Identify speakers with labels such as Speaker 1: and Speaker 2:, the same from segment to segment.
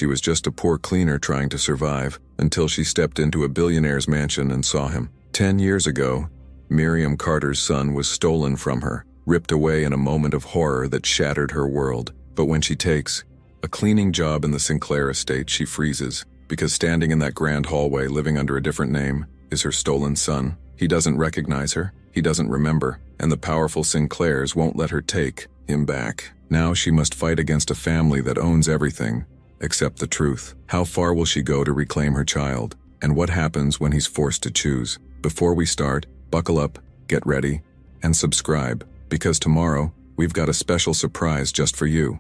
Speaker 1: She was just a poor cleaner trying to survive, until she stepped into a billionaire's mansion and saw him. 10 years ago, Miriam Carter's son was stolen from her, ripped away in a moment of horror that shattered her world. But when she takes a cleaning job in the Sinclair estate, she freezes, because standing in that grand hallway, living under a different name, is her stolen son. He doesn't recognize her, he doesn't remember, and the powerful Sinclairs won't let her take him back. Now she must fight against a family that owns everything except the truth. How far will she go to reclaim her child? And what happens when he's forced to choose? Before we start, buckle up, get ready, and subscribe, because tomorrow, we've got a special surprise just for you.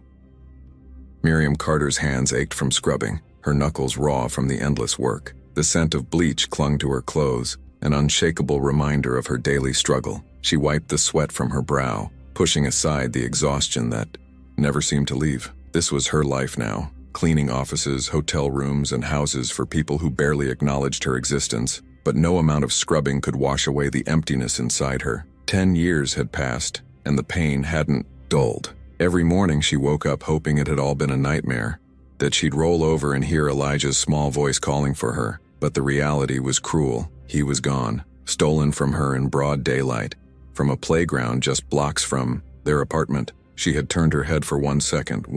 Speaker 1: Miriam Carter's hands ached from scrubbing, her knuckles raw from the endless work. The scent of bleach clung to her clothes, an unshakable reminder of her daily struggle. She wiped the sweat from her brow, pushing aside the exhaustion that never seemed to leave. This was her life now, cleaning offices, hotel rooms, and houses for people who barely acknowledged her existence. But no amount of scrubbing could wash away the emptiness inside her. 10 years had passed, and the pain hadn't dulled. Every morning she woke up hoping it had all been a nightmare, that she'd roll over and hear Elijah's small voice calling for her. But the reality was cruel. He was gone, stolen from her in broad daylight, from a playground just blocks from their apartment. She had turned her head for 1 second,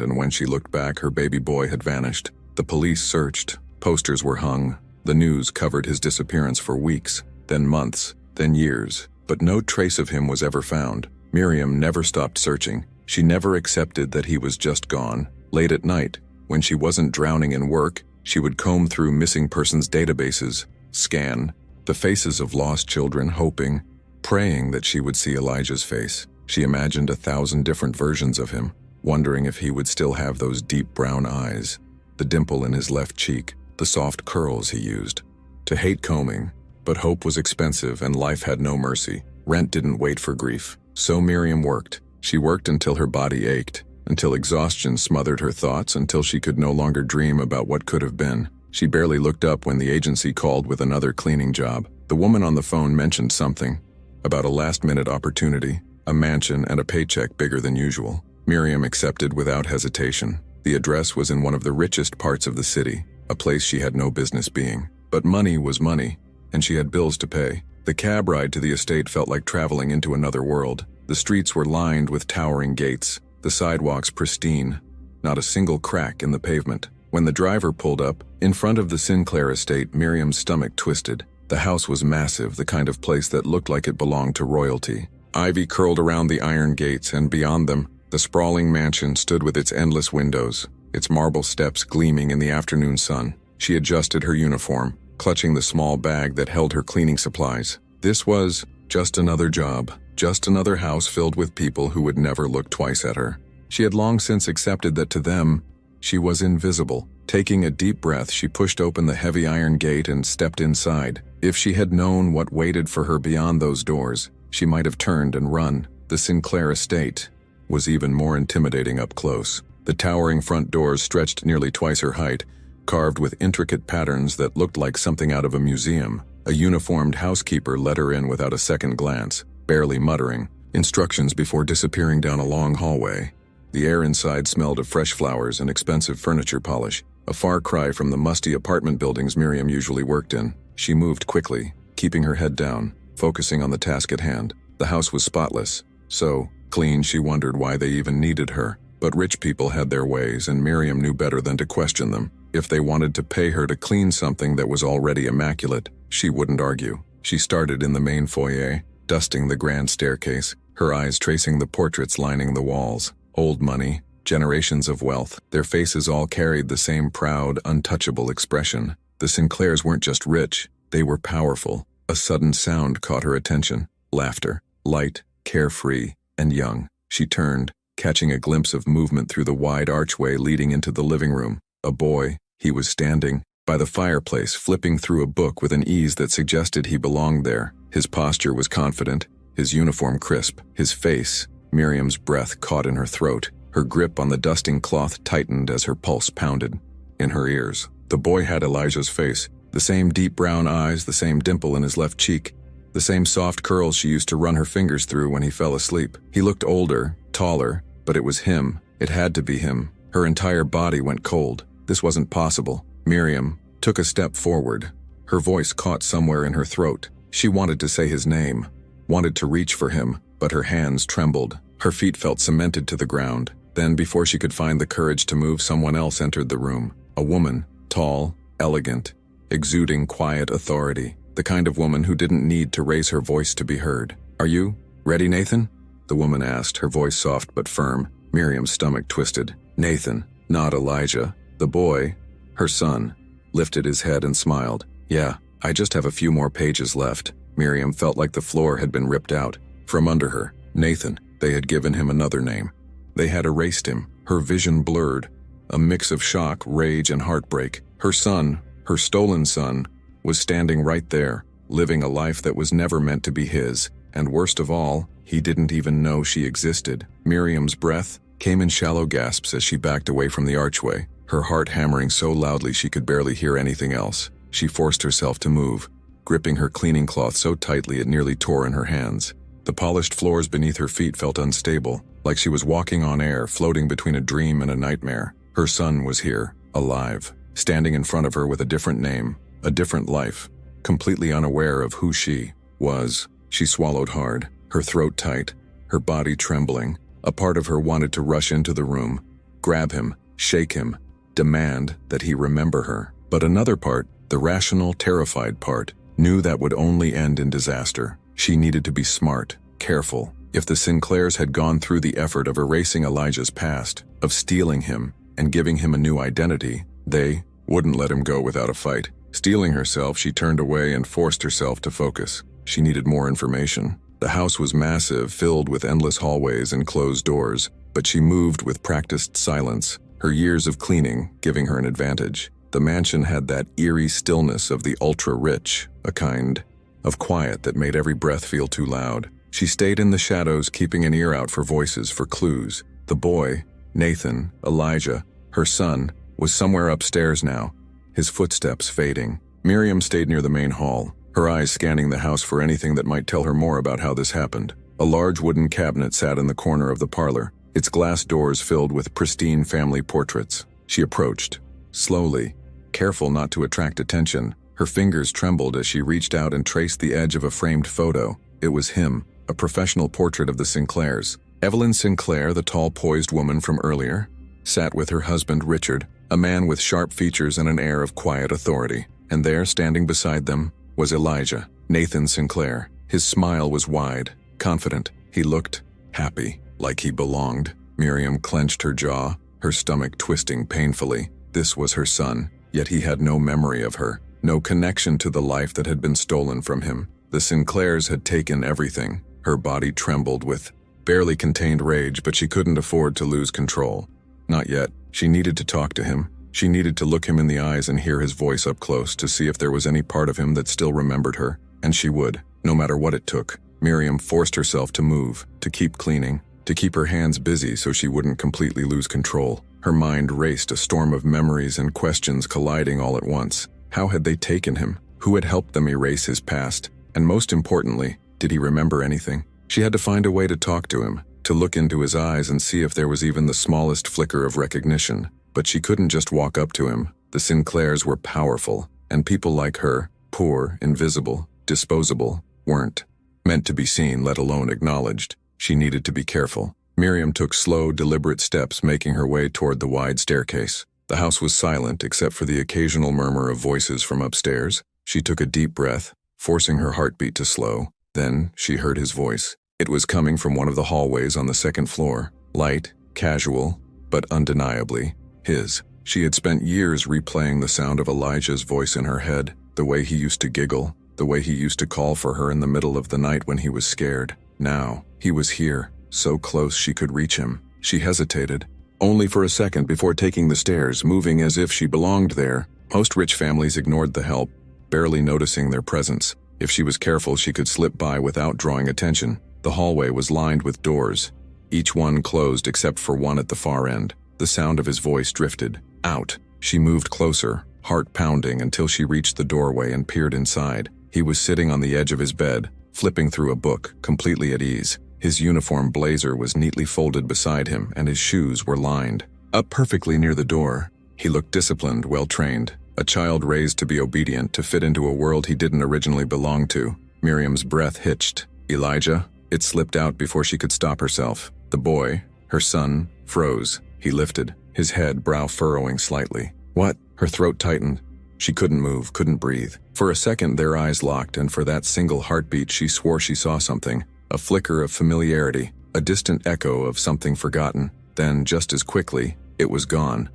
Speaker 1: and when she looked back, her baby boy had vanished. The police searched, posters were hung, the news covered his disappearance for weeks, then months, then years, but no trace of him was ever found. Miriam never stopped searching. She never accepted that he was just gone. Late at night, when she wasn't drowning in work, she would comb through missing persons databases, scan the faces of lost children, hoping, praying that she would see Elijah's face. She imagined 1,000 different versions of him, wondering if he would still have those deep brown eyes, the dimple in his left cheek, the soft curls he used. To hate combing, but hope was expensive and life had no mercy. Rent didn't wait for grief. So Miriam worked. She worked until her body ached, until exhaustion smothered her thoughts, until she could no longer dream about what could have been. She barely looked up when the agency called with another cleaning job. The woman on the phone mentioned something about a last-minute opportunity, a mansion and a paycheck bigger than usual. Miriam accepted without hesitation. The address was in one of the richest parts of the city, a place she had no business being. But money was money, and she had bills to pay. The cab ride to the estate felt like traveling into another world. The streets were lined with towering gates, the sidewalks pristine, not a single crack in the pavement. When the driver pulled up, in front of the Sinclair estate, Miriam's stomach twisted. The house was massive, the kind of place that looked like it belonged to royalty. Ivy curled around the iron gates, and beyond them, the sprawling mansion stood with its endless windows, its marble steps gleaming in the afternoon sun. She adjusted her uniform, clutching the small bag that held her cleaning supplies. This was just another job, just another house filled with people who would never look twice at her. She had long since accepted that to them, she was invisible. Taking a deep breath, she pushed open the heavy iron gate and stepped inside. If she had known what waited for her beyond those doors, she might have turned and run. The Sinclair estate was even more intimidating up close. The towering front doors stretched nearly twice her height, carved with intricate patterns that looked like something out of a museum. A uniformed housekeeper let her in without a second glance, barely muttering instructions before disappearing down a long hallway. The air inside smelled of fresh flowers and expensive furniture polish, a far cry from the musty apartment buildings Miriam usually worked in. She moved quickly, keeping her head down, focusing on the task at hand. The house was spotless, so clean she wondered why they even needed her. But rich people had their ways, and Miriam knew better than to question them. If they wanted to pay her to clean something that was already immaculate, she wouldn't argue. She started in the main foyer, dusting the grand staircase, her eyes tracing the portraits lining the walls. Old money, generations of wealth, their faces all carried the same proud, untouchable expression. The Sinclairs weren't just rich, they were powerful. A sudden sound caught her attention. Laughter, light, carefree, and young. She turned, catching a glimpse of movement through the wide archway leading into the living room. A boy, he was standing by the fireplace, flipping through a book with an ease that suggested he belonged there. His posture was confident, his uniform crisp, his face. Miriam's breath caught in her throat. Her grip on the dusting cloth tightened as her pulse pounded. In her ears, the boy had Elijah's face, the same deep brown eyes, the same dimple in his left cheek, the same soft curls she used to run her fingers through when he fell asleep. He looked older, taller, but it was him. It had to be him. Her entire body went cold. This wasn't possible. Miriam took a step forward. Her voice caught somewhere in her throat. She wanted to say his name, wanted to reach for him, but her hands trembled. Her feet felt cemented to the ground. Then, before she could find the courage to move, someone else entered the room. A woman, tall, elegant, exuding quiet authority. The kind of woman who didn't need to raise her voice to be heard. "Are you ready, Nathan?" the woman asked, her voice soft but firm. Miriam's stomach twisted. Nathan, not Elijah. The boy, her son, lifted his head and smiled. "Yeah, I just have a few more pages left." Miriam felt like the floor had been ripped out from under her. Nathan, they had given him another name. They had erased him. Her vision blurred, a mix of shock, rage, and heartbreak. Her son, her stolen son, was standing right there, living a life that was never meant to be his, and worst of all, he didn't even know she existed. Miriam's breath came in shallow gasps as she backed away from the archway, her heart hammering so loudly she could barely hear anything else. She forced herself to move, gripping her cleaning cloth so tightly it nearly tore in her hands. The polished floors beneath her feet felt unstable, like she was walking on air, floating between a dream and a nightmare. Her son was here, alive, standing in front of her with a different name, a different life, completely unaware of who she was. She swallowed hard, her throat tight, her body trembling. A part of her wanted to rush into the room, grab him, shake him, demand that he remember her. But another part, the rational, terrified part, knew that would only end in disaster. She needed to be smart, careful. If the Sinclairs had gone through the effort of erasing Elijah's past, of stealing him and giving him a new identity, they wouldn't let him go without a fight. Steeling herself, she turned away and forced herself to focus. She needed more information. The house was massive, filled with endless hallways and closed doors, but she moved with practiced silence, her years of cleaning giving her an advantage. The mansion had that eerie stillness of the ultra-rich, a kind of quiet that made every breath feel too loud. She stayed in the shadows, keeping an ear out for voices, for clues. The boy, Nathan, Elijah, her son, was somewhere upstairs now, his footsteps fading. Miriam stayed near the main hall, her eyes scanning the house for anything that might tell her more about how this happened. A large wooden cabinet sat in the corner of the parlor, its glass doors filled with pristine family portraits. She approached, slowly, careful not to attract attention. Her fingers trembled as she reached out and traced the edge of a framed photo. It was him, a professional portrait of the Sinclairs. Evelyn Sinclair, the tall, poised woman from earlier, sat with her husband Richard, a man with sharp features and an air of quiet authority. And there, standing beside them, was Elijah, Nathan Sinclair. His smile was wide, confident. He looked happy, like he belonged. Miriam clenched her jaw, her stomach twisting painfully. This was her son, yet he had no memory of her, no connection to the life that had been stolen from him. The Sinclairs had taken everything. Her body trembled with barely contained rage, but she couldn't afford to lose control. Not yet. She needed to talk to him. She needed to look him in the eyes and hear his voice up close to see if there was any part of him that still remembered her. And she would, no matter what it took. Miriam forced herself to move, to keep cleaning, to keep her hands busy so she wouldn't completely lose control. Her mind raced, a storm of memories and questions colliding all at once. How had they taken him? Who had helped them erase his past? And most importantly, did he remember anything? She had to find a way to talk to him, to look into his eyes and see if there was even the smallest flicker of recognition. But she couldn't just walk up to him. The Sinclairs were powerful, and people like her, poor, invisible, disposable, weren't meant to be seen, let alone acknowledged. She needed to be careful. Miriam took slow, deliberate steps, making her way toward the wide staircase. The house was silent except for the occasional murmur of voices from upstairs. She took a deep breath, forcing her heartbeat to slow. Then she heard his voice. It was coming from one of the hallways on the second floor. Light, casual, but undeniably his. She had spent years replaying the sound of Elijah's voice in her head, the way he used to giggle, the way he used to call for her in the middle of the night when he was scared. Now, he was here, so close she could reach him. She hesitated, only for a second before taking the stairs, moving as if she belonged there. Most rich families ignored the help, barely noticing their presence. If she was careful, she could slip by without drawing attention. The hallway was lined with doors, each one closed except for one at the far end. The sound of his voice drifted out. She moved closer, heart pounding, until she reached the doorway and peered inside. He was sitting on the edge of his bed, flipping through a book, completely at ease. His uniform blazer was neatly folded beside him, and his shoes were lined up perfectly near the door. He looked disciplined, well-trained, a child raised to be obedient, to fit into a world he didn't originally belong to. Miriam's breath hitched. Elijah? It slipped out before she could stop herself. The boy, her son, froze. He lifted, his head, brow furrowing slightly. What? Her throat tightened. She couldn't move, couldn't breathe. For a second their eyes locked, and for that single heartbeat she swore she saw something. A flicker of familiarity, a distant echo of something forgotten. Then, just as quickly, it was gone.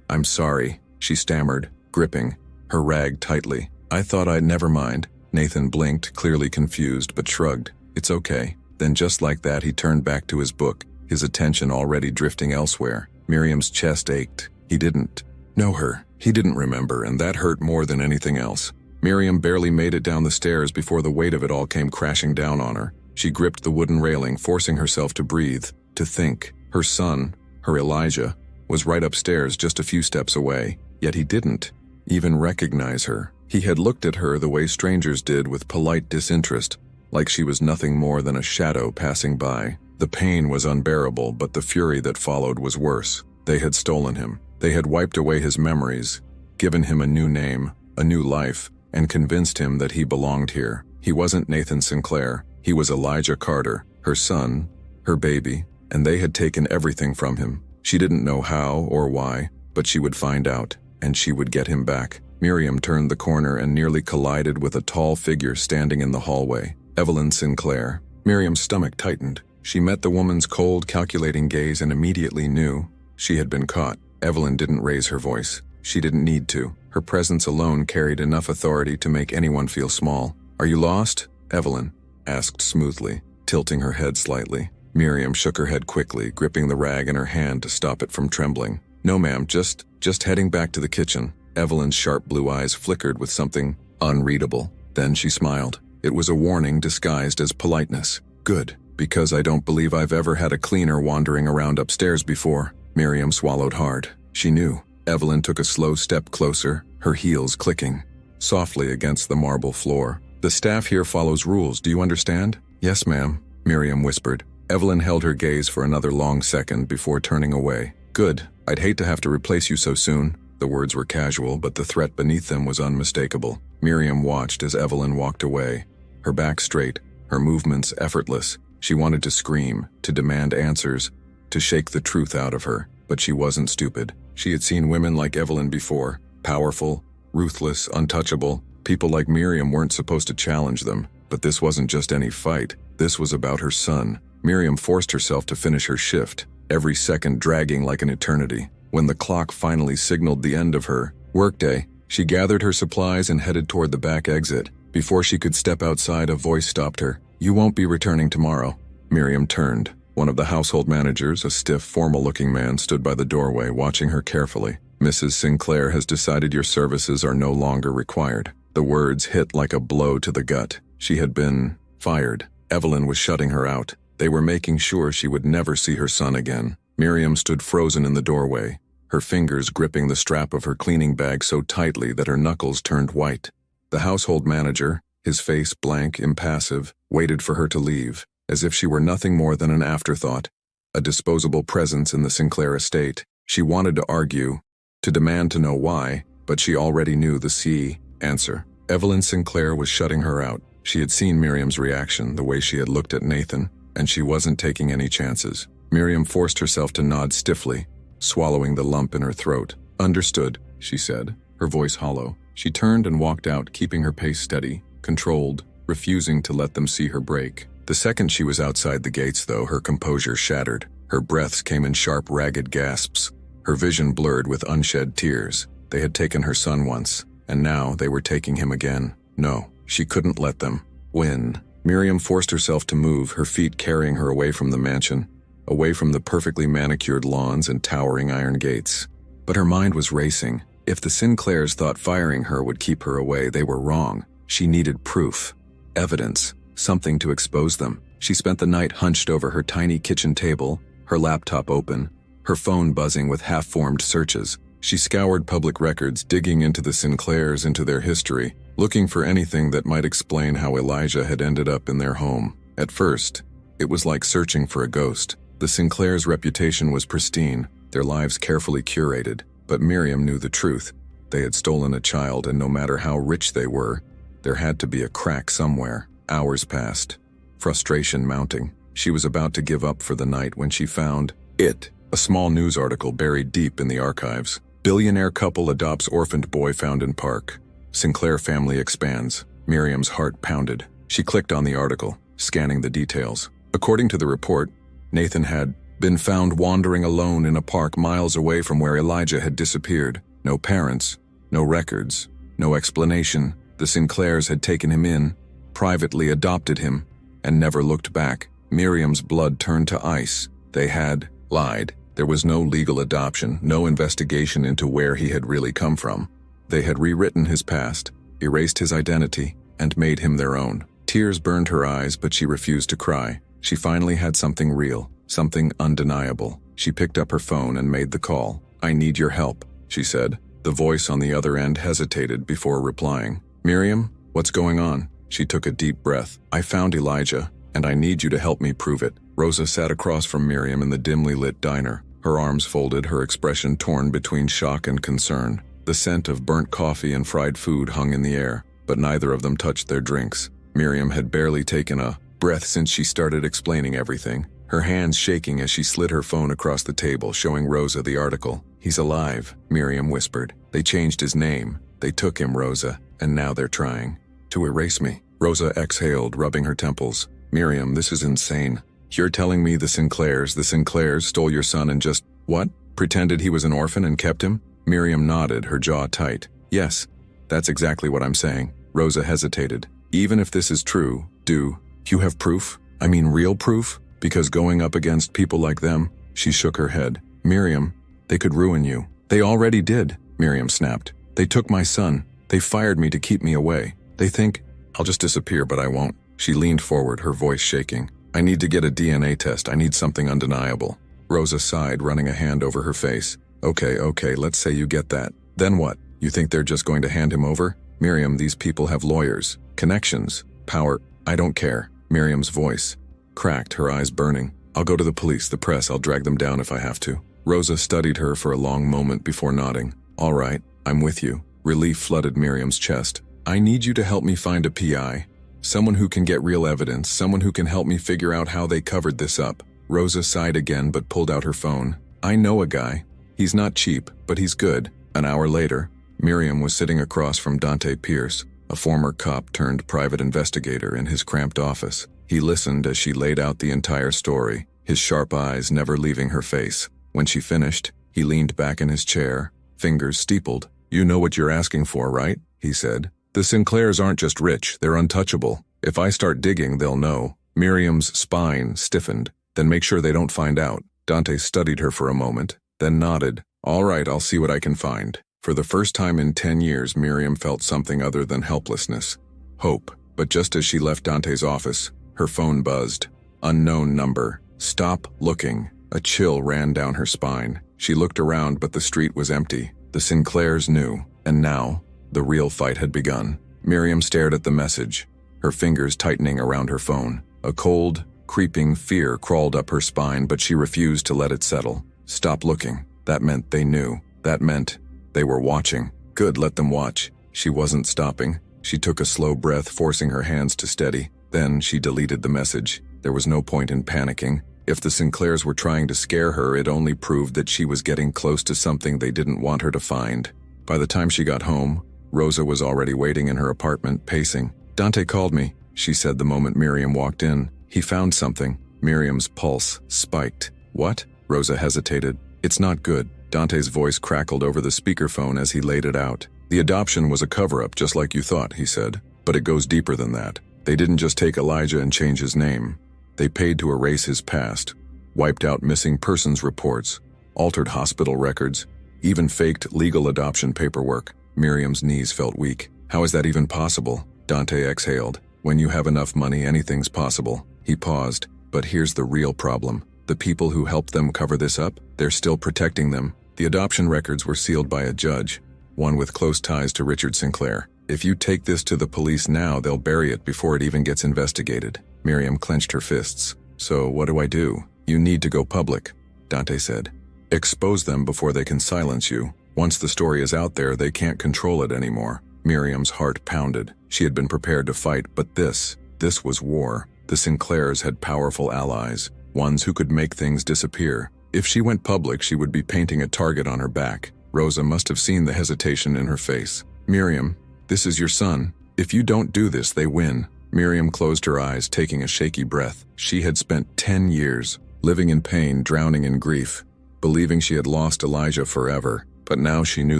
Speaker 1: I'm sorry, she stammered, gripping her rag tightly. I thought I'd never mind. Nathan blinked, clearly confused, but shrugged. It's okay. Then just like that he turned back to his book, his attention already drifting elsewhere. Miriam's chest ached. He didn't know her. He didn't remember, and that hurt more than anything else. Miriam barely made it down the stairs before the weight of it all came crashing down on her. She gripped the wooden railing, forcing herself to breathe, to think. Her son, her Elijah, was right upstairs just a few steps away, yet he didn't even recognize her. He had looked at her the way strangers did, with polite disinterest, like she was nothing more than a shadow passing by. The pain was unbearable, but the fury that followed was worse. They had stolen him. They had wiped away his memories, given him a new name, a new life, and convinced him that he belonged here. He wasn't Nathan Sinclair. He was Elijah Carter, her son, her baby, and they had taken everything from him. She didn't know how or why, but she would find out, and she would get him back. Miriam turned the corner and nearly collided with a tall figure standing in the hallway. Evelyn Sinclair. Miriam's stomach tightened. She met the woman's cold, calculating gaze and immediately knew she had been caught. Evelyn didn't raise her voice. She didn't need to. Her presence alone carried enough authority to make anyone feel small. Are you lost? Evelyn asked smoothly, tilting her head slightly. Miriam shook her head quickly, gripping the rag in her hand to stop it from trembling. No, ma'am, just heading back to the kitchen. Evelyn's sharp blue eyes flickered with something unreadable. Then she smiled. It was a warning disguised as politeness. Good, because I don't believe I've ever had a cleaner wandering around upstairs before. Miriam swallowed hard. She knew. Evelyn took a slow step closer, her heels clicking softly against the marble floor. The staff here follows rules, do you understand? Yes, ma'am, Miriam whispered. Evelyn held her gaze for another long second before turning away. Good, I'd hate to have to replace you so soon. The words were casual, but the threat beneath them was unmistakable. Miriam watched as Evelyn walked away, her back straight, her movements effortless. She wanted to scream, to demand answers, to shake the truth out of her, but she wasn't stupid. She had seen women like Evelyn before, powerful, ruthless, untouchable. People like Miriam weren't supposed to challenge them, but this wasn't just any fight. This was about her son. Miriam forced herself to finish her shift, every second dragging like an eternity. When the clock finally signaled the end of her workday, she gathered her supplies and headed toward the back exit. Before she could step outside, a voice stopped her. You won't be returning tomorrow. Miriam turned. One of the household managers, a stiff, formal-looking man, stood by the doorway, watching her carefully. Mrs. Sinclair has decided your services are no longer required. The words hit like a blow to the gut. She had been fired. Evelyn was shutting her out. They were making sure she would never see her son again. Miriam stood frozen in the doorway, her fingers gripping the strap of her cleaning bag so tightly that her knuckles turned white. The household manager, his face blank, impassive, waited for her to leave, as if she were nothing more than an afterthought, a disposable presence in the Sinclair estate. She wanted to argue, to demand to know why, but she already knew the answer. Evelyn Sinclair was shutting her out. She had seen Miriam's reaction, the way she had looked at Nathan, and she wasn't taking any chances. Miriam forced herself to nod stiffly, swallowing the lump in her throat. Understood, she said, her voice hollow. She turned and walked out, keeping her pace steady, controlled, refusing to let them see her break. The second she was outside the gates, though, her composure shattered. Her breaths came in sharp, ragged gasps. Her vision blurred with unshed tears. They had taken her son once, and now they were taking him again. No, she couldn't let them win. Miriam forced herself to move, her feet carrying her away from the mansion, away from the perfectly manicured lawns and towering iron gates. But her mind was racing. If the Sinclairs thought firing her would keep her away, they were wrong. She needed proof, evidence, something to expose them. She spent the night hunched over her tiny kitchen table, her laptop open, her phone buzzing with half-formed searches. She scoured public records, digging into the Sinclairs, into their history, looking for anything that might explain how Elijah had ended up in their home. At first, it was like searching for a ghost. The Sinclairs' reputation was pristine, their lives carefully curated. But Miriam knew the truth. They had stolen a child, and no matter how rich they were, there had to be a crack somewhere. Hours passed, frustration mounting. She was about to give up for the night when she found it, a small news article buried deep in the archives. Billionaire couple adopts orphaned boy found in park. Sinclair family expands. Miriam's heart pounded. She clicked on the article, scanning the details. According to the report, Nathan had been found wandering alone in a park miles away from where Elijah had disappeared. No parents, no records, no explanation. The Sinclairs had taken him in, privately adopted him, and never looked back. Miriam's blood turned to ice. They had lied. There was no legal adoption, no investigation into where he had really come from. They had rewritten his past, erased his identity, and made him their own. Tears burned her eyes, but she refused to cry. She finally had something real, something undeniable. She picked up her phone and made the call. "I need your help," she said. The voice on the other end hesitated before replying. "Miriam, what's going on?" She took a deep breath. "I found Elijah, and I need you to help me prove it." Rosa sat across from Miriam in the dimly lit diner, her arms folded, her expression torn between shock and concern. The scent of burnt coffee and fried food hung in the air, but neither of them touched their drinks. Miriam had barely taken a breath since she started explaining everything, her hands shaking as she slid her phone across the table, showing Rosa the article. "He's alive," Miriam whispered. "They changed his name. They took him, Rosa, and now they're trying to erase me." Rosa exhaled, rubbing her temples. "Miriam, this is insane. You're telling me the Sinclairs stole your son and just, what? Pretended he was an orphan and kept him?" Miriam nodded, her jaw tight. "Yes, that's exactly what I'm saying." Rosa hesitated. "Even if this is true, do you have proof? I mean real proof? Because going up against people like them..." She shook her head. "Miriam, they could ruin you." "They already did," Miriam snapped. "They took my son. They fired me to keep me away. They think I'll just disappear, but I won't." She leaned forward, her voice shaking. "I need to get a DNA test. I need something undeniable." Rosa sighed, running a hand over her face. Okay, let's say you get that. Then what? You think they're just going to hand him over?" "Miriam, these people have lawyers, connections, power. I don't care." Miriam's voice cracked, her eyes burning. "I'll go to the police, the press. I'll drag them down if I have to." Rosa studied her for a long moment before nodding. "All right, I'm with you." Relief flooded Miriam's chest. "I need you to help me find a PI. Someone who can get real evidence, someone who can help me figure out how they covered this up." Rosa sighed again but pulled out her phone. "I know a guy. He's not cheap, but he's good." An hour later, Miriam was sitting across from Dante Pierce, a former cop turned private investigator, in his cramped office. He listened as she laid out the entire story, his sharp eyes never leaving her face. When she finished, he leaned back in his chair, fingers steepled. "You know what you're asking for, right?" he said. "The Sinclairs aren't just rich, they're untouchable. If I start digging, they'll know." Miriam's spine stiffened. "Then make sure they don't find out." Dante studied her for a moment, then nodded. "All right, I'll see what I can find." For the first time in 10 years, Miriam felt something other than helplessness. Hope. But just as she left Dante's office, her phone buzzed. Unknown number. "Stop looking." A chill ran down her spine. She looked around, but the street was empty. The Sinclairs knew, and now, the real fight had begun. Miriam stared at the message, her fingers tightening around her phone. A cold, creeping fear crawled up her spine, but she refused to let it settle. Stop looking. That meant they knew. That meant they were watching. Good, let them watch. She wasn't stopping. She took a slow breath, forcing her hands to steady. Then she deleted the message. There was no point in panicking. If the Sinclairs were trying to scare her, it only proved that she was getting close to something they didn't want her to find. By the time she got home, Rosa was already waiting in her apartment, pacing. "Dante called me," she said the moment Miriam walked in. "He found something." Miriam's pulse spiked. "What?" Rosa hesitated. "It's not good." Dante's voice crackled over the speakerphone as he laid it out. "The adoption was a cover-up, just like you thought," he said. "But it goes deeper than that. They didn't just take Elijah and change his name. They paid to erase his past, wiped out missing persons reports, altered hospital records, even faked legal adoption paperwork." Miriam's knees felt weak. "How is that even possible?" Dante exhaled. "When you have enough money, anything's possible." He paused. "But here's the real problem. The people who helped them cover this up, they're still protecting them." The adoption records were sealed by a judge, one with close ties to Richard Sinclair. "If you take this to the police now, they'll bury it before it even gets investigated." Miriam clenched her fists. "So what do I do?" "You need to go public," Dante said. "Expose them before they can silence you." Once the story is out there, they can't control it anymore. Miriam's heart pounded. She had been prepared to fight, but this was war. The Sinclairs had powerful allies, ones who could make things disappear. If she went public, she would be painting a target on her back. Rosa must have seen the hesitation in her face. "Miriam, this is your son. If you don't do this, they win." Miriam closed her eyes, taking a shaky breath. She had spent 10 years living in pain, drowning in grief, believing she had lost Elijah forever. But now she knew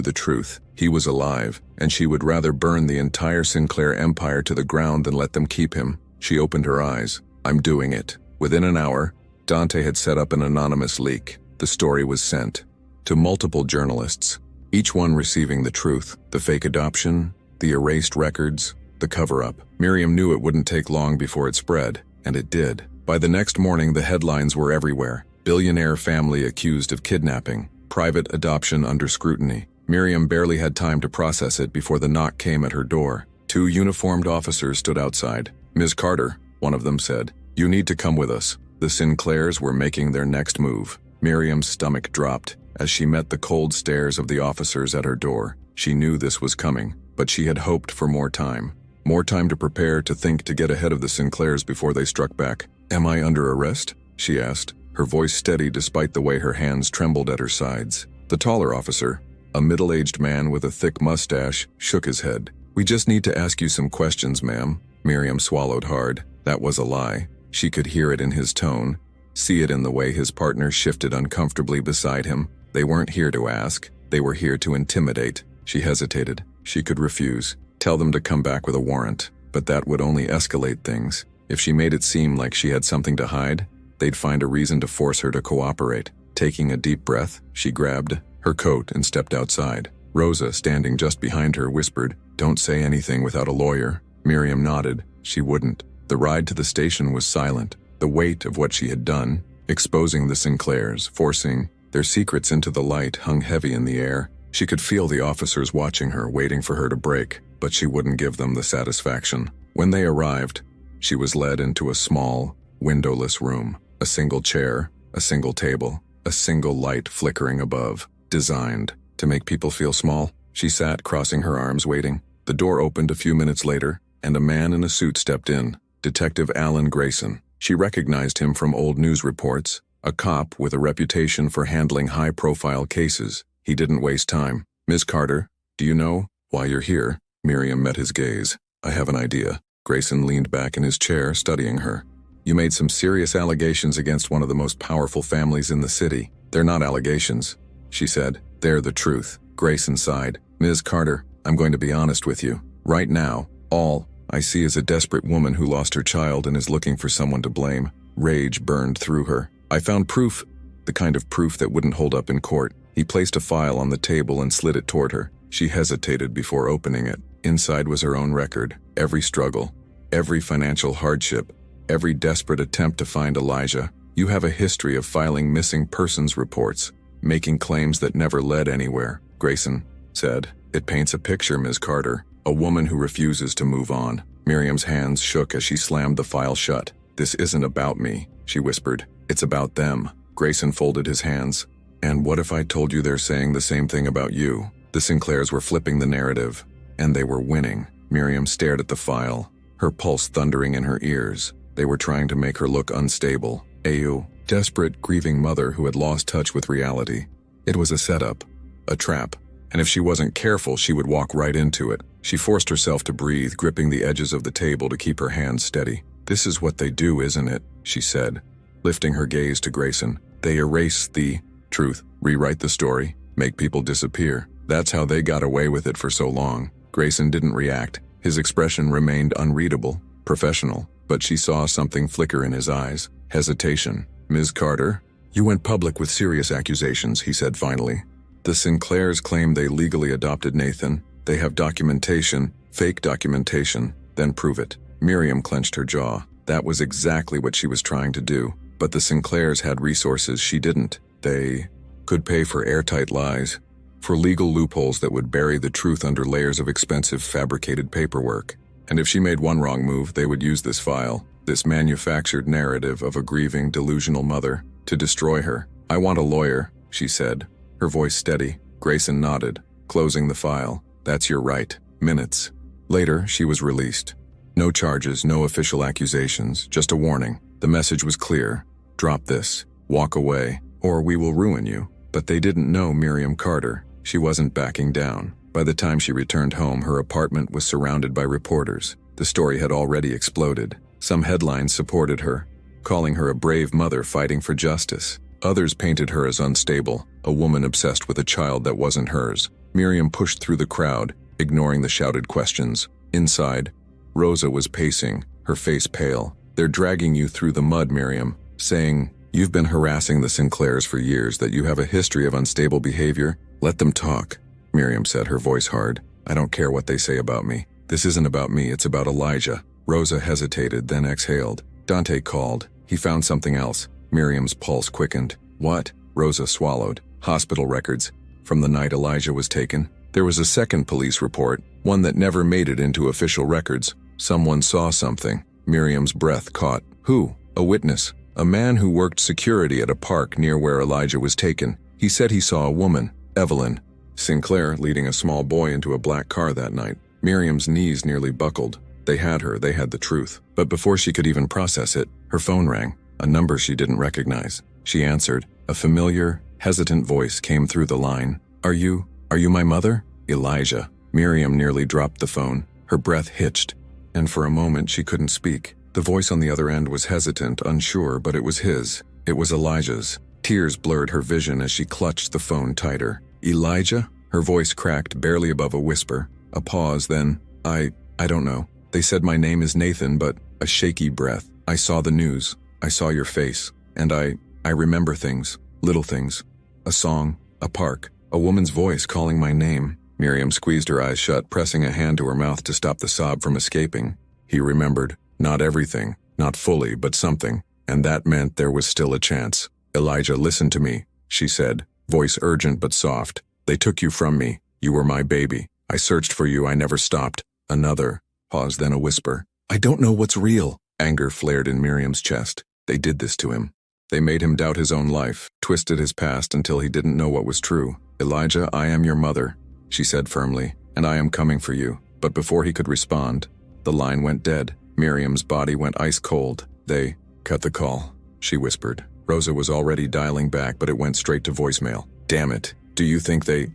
Speaker 1: the truth. He was alive, and she would rather burn the entire Sinclair empire to the ground than let them keep him. She opened her eyes. "I'm doing it." Within an hour, Dante had set up an anonymous leak. The story was sent to multiple journalists, each one receiving the truth, the fake adoption, the erased records, the cover-up. Miriam knew it wouldn't take long before it spread, and it did. By the next morning, the headlines were everywhere. Billionaire family accused of kidnapping. Private adoption under scrutiny. Miriam barely had time to process it before the knock came at her door. 2 uniformed officers stood outside. "Ms. Carter," one of them said, "you need to come with us." The Sinclairs were making their next move. Miriam's stomach dropped as she met the cold stares of the officers at her door. She knew this was coming, but she had hoped for more time. More time to prepare, to think, to get ahead of the Sinclairs before they struck back. "Am I under arrest?" she asked, her voice steady despite the way her hands trembled at her sides. The taller officer, a middle-aged man with a thick mustache, shook his head. "We just need to ask you some questions, ma'am." Miriam swallowed hard. That was a lie. She could hear it in his tone, see it in the way his partner shifted uncomfortably beside him. They weren't here to ask. They were here to intimidate. She hesitated. She could refuse, tell them to come back with a warrant, but that would only escalate things. If she made it seem like she had something to hide, they'd find a reason to force her to cooperate. Taking a deep breath, she grabbed her coat and stepped outside. Rosa, standing just behind her, whispered, "Don't say anything without a lawyer." Miriam nodded. She wouldn't. The ride to the station was silent. The weight of what she had done, exposing the Sinclairs, forcing their secrets into the light, hung heavy in the air. She could feel the officers watching her, waiting for her to break, but she wouldn't give them the satisfaction. When they arrived, she was led into a small, windowless room. A single chair, a single table, a single light flickering above. Designed to make people feel small. She sat, crossing her arms, waiting. The door opened a few minutes later, and a man in a suit stepped in. Detective Alan Grayson. She recognized him from old news reports, a cop with a reputation for handling high-profile cases. He didn't waste time. "Ms. Carter, do you know why you're here?" Miriam met his gaze. "I have an idea." Grayson leaned back in his chair, studying her. "You made some serious allegations against one of the most powerful families in the city." "They're not allegations," she said. "They're the truth." Grayson sighed. "Ms. Carter, I'm going to be honest with you. Right now, all I see is a desperate woman who lost her child and is looking for someone to blame." Rage burned through her. "I found proof, the kind of proof that wouldn't hold up in court." He placed a file on the table and slid it toward her. She hesitated before opening it. Inside was her own record. Every struggle, every financial hardship, every desperate attempt to find Elijah. "You have a history of filing missing persons reports, making claims that never led anywhere," Grayson said. "It paints a picture, Ms. Carter. A woman who refuses to move on." Miriam's hands shook as she slammed the file shut. "This isn't about me," she whispered. "It's about them." Grayson folded his hands. "And what if I told you they're saying the same thing about you?" The Sinclairs were flipping the narrative, and they were winning. Miriam stared at the file, her pulse thundering in her ears. They were trying to make her look unstable. A desperate, grieving mother who had lost touch with reality. It was a setup, a trap, and if she wasn't careful, she would walk right into it. She forced herself to breathe, gripping the edges of the table to keep her hands steady. "This is what they do, isn't it?" she said, lifting her gaze to Grayson. "They erase the truth, rewrite the story, make people disappear. That's how they got away with it for so long." Grayson didn't react. His expression remained unreadable, professional, but she saw something flicker in his eyes. Hesitation. "Ms. Carter, you went public with serious accusations," he said finally. "The Sinclairs claim they legally adopted Nathan. They have documentation, fake documentation, then prove it." Miriam clenched her jaw. That was exactly what she was trying to do. But the Sinclairs had resources she didn't. They could pay for airtight lies, for legal loopholes that would bury the truth under layers of expensive fabricated paperwork. And if she made one wrong move, they would use this file, this manufactured narrative of a grieving, delusional mother, to destroy her. "I want a lawyer," she said, her voice steady. Grayson nodded, closing the file. That's your right. Minutes. Later, she was released. No charges, no official accusations, just a warning. The message was clear. Drop this. Walk away, or we will ruin you. But they didn't know Miriam Carter. She wasn't backing down. By the time she returned home, her apartment was surrounded by reporters. The story had already exploded. Some headlines supported her, calling her a brave mother fighting for justice. Others painted her as unstable, a woman obsessed with a child that wasn't hers. Miriam pushed through the crowd, ignoring the shouted questions. Inside, Rosa was pacing, her face pale. They're dragging you through the mud, Miriam, saying, you've been harassing the Sinclairs for years, that you have a history of unstable behavior. Let them talk, Miriam said, her voice hard. I don't care what they say about me. This isn't about me, it's about Elijah. Rosa hesitated, then exhaled. Dante called. He found something else. Miriam's pulse quickened. What? Rosa swallowed. Hospital records. From the night Elijah was taken. There was a second police report, one that never made it into official records. Someone saw something. Miriam's breath caught. Who? A witness. A man who worked security at a park near where Elijah was taken. He said he saw a woman, Evelyn Sinclair, leading a small boy into a black car that night. Miriam's knees nearly buckled. They had her, they had the truth. But before she could even process it, her phone rang, a number she didn't recognize. She answered. A familiar, hesitant voice came through the line. Are you my mother? Elijah. Miriam nearly dropped the phone. Her breath hitched, and for a moment she couldn't speak. The voice on the other end was hesitant, unsure, but it was his. It was Elijah's. Tears blurred her vision as she clutched the phone tighter. Elijah? Her voice cracked barely above a whisper. A pause, then, I don't know. They said my name is Nathan, but a shaky breath. I saw the news. I saw your face. And I remember things. Little things. A song. A park. A woman's voice calling my name. Miriam squeezed her eyes shut, pressing a hand to her mouth to stop the sob from escaping. He remembered. Not everything. Not fully, but something. And that meant there was still a chance. Elijah, listen to me, she said, voice urgent but soft. They took you from me. You were my baby. I searched for you. I never stopped. Another pause, then a whisper. I don't know what's real. Anger flared in Miriam's chest. They did this to him. They made him doubt his own life, twisted his past until he didn't know what was true. Elijah, I am your mother, she said firmly, and I am coming for you. But before he could respond, the line went dead. Miriam's body went ice cold. They cut the call, she whispered. Rosa was already dialing back, but it went straight to voicemail. Damn it. Do you think they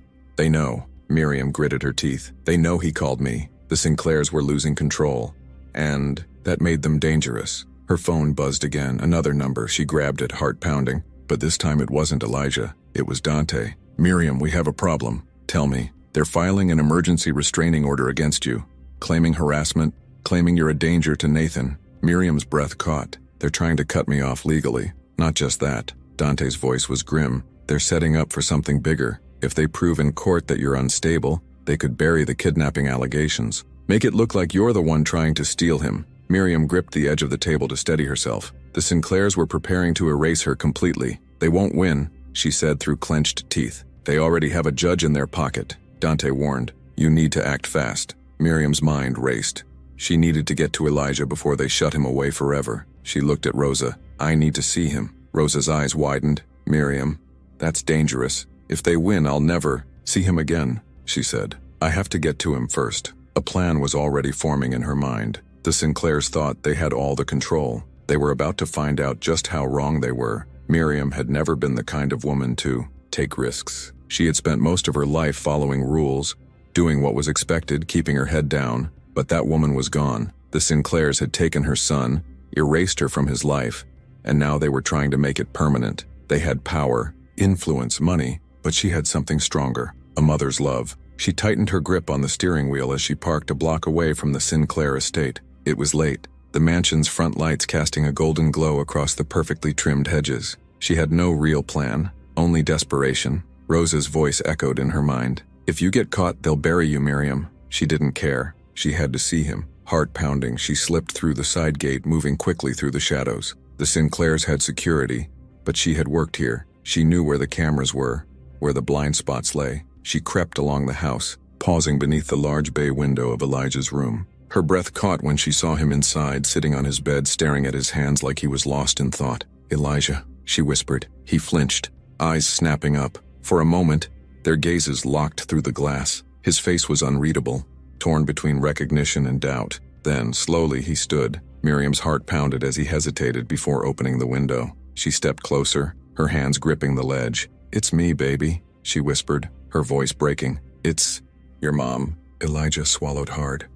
Speaker 1: know? Miriam gritted her teeth. They know he called me. The Sinclairs were losing control. And that made them dangerous. Her phone buzzed again, another number. She grabbed it, heart pounding. But this time it wasn't Elijah. It was Dante. Miriam, we have a problem. Tell me. They're filing an emergency restraining order against you. Claiming harassment, claiming you're a danger to Nathan. Miriam's breath caught. They're trying to cut me off legally. Not just that. Dante's voice was grim. They're setting up for something bigger. If they prove in court that you're unstable, they could bury the kidnapping allegations. Make it look like you're the one trying to steal him. Miriam gripped the edge of the table to steady herself. The Sinclairs were preparing to erase her completely. They won't win, she said through clenched teeth. They already have a judge in their pocket. Dante warned. You need to act fast. Miriam's mind raced. She needed to get to Elijah before they shut him away forever. She looked at Rosa. I need to see him. Rosa's eyes widened. Miriam, that's dangerous. If they win, I'll never see him again, she said. I have to get to him first. A plan was already forming in her mind. The Sinclairs thought they had all the control. They were about to find out just how wrong they were. Miriam had never been the kind of woman to take risks. She had spent most of her life following rules, doing what was expected, keeping her head down. But that woman was gone. The Sinclairs had taken her son, erased her from his life, and now they were trying to make it permanent. They had power, influence, money, but she had something stronger, a mother's love. She tightened her grip on the steering wheel as she parked a block away from the Sinclair estate. It was late, the mansion's front lights casting a golden glow across the perfectly trimmed hedges. She had no real plan, only desperation. Rosa's voice echoed in her mind. If you get caught, they'll bury you, Miriam. She didn't care. She had to see him. Heart pounding, she slipped through the side gate, moving quickly through the shadows. The Sinclairs had security, but she had worked here. She knew where the cameras were, where the blind spots lay. She crept along the house, pausing beneath the large bay window of Elijah's room. Her breath caught when she saw him inside, sitting on his bed, staring at his hands like he was lost in thought. Elijah, she whispered. He flinched, eyes snapping up. For a moment, Their gazes locked through the glass. His face was unreadable, torn between recognition and doubt. Then, slowly, he stood. Miriam's heart pounded as he hesitated before opening the window. She stepped closer, her hands gripping the ledge. "It's me, baby," she whispered, her voice breaking. "It's your mom." Elijah swallowed hard.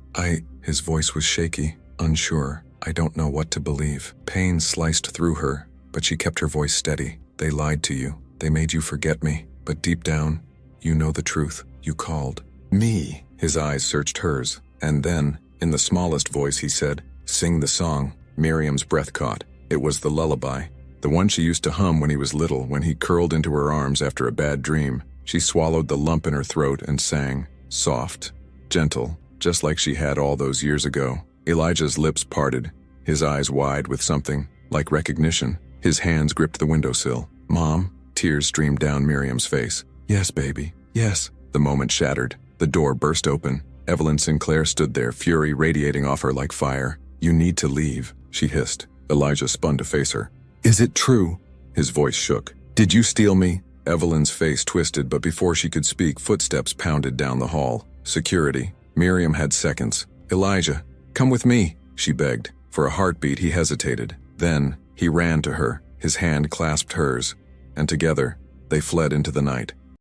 Speaker 1: His voice was shaky, unsure. "I don't know what to believe." Pain sliced through her, but she kept her voice steady. "They lied to you. They made you forget me. But deep down, you know the truth. You called." "Me?" His eyes searched hers, and then, in the smallest voice, he said, "Sing the song." Miriam's breath caught. It was the lullaby, the one she used to hum when he was little, when he curled into her arms after a bad dream. She swallowed the lump in her throat and sang, soft, gentle, just like she had all those years ago. Elijah's lips parted, his eyes wide with something like recognition. His hands gripped the windowsill. "Mom?" Tears streamed down Miriam's face. "Yes, baby. Yes." The moment shattered. The door burst open. Evelyn Sinclair stood there, fury radiating off her like fire. "You need to leave," she hissed. Elijah spun to face her. "Is it true?" His voice shook. "Did you steal me?" Evelyn's face twisted, but before she could speak, footsteps pounded down the hall. Security. Miriam had seconds. "Elijah, come with me," she begged. For a heartbeat, he hesitated. Then, he ran to her. His hand clasped hers, and together, they fled into the night.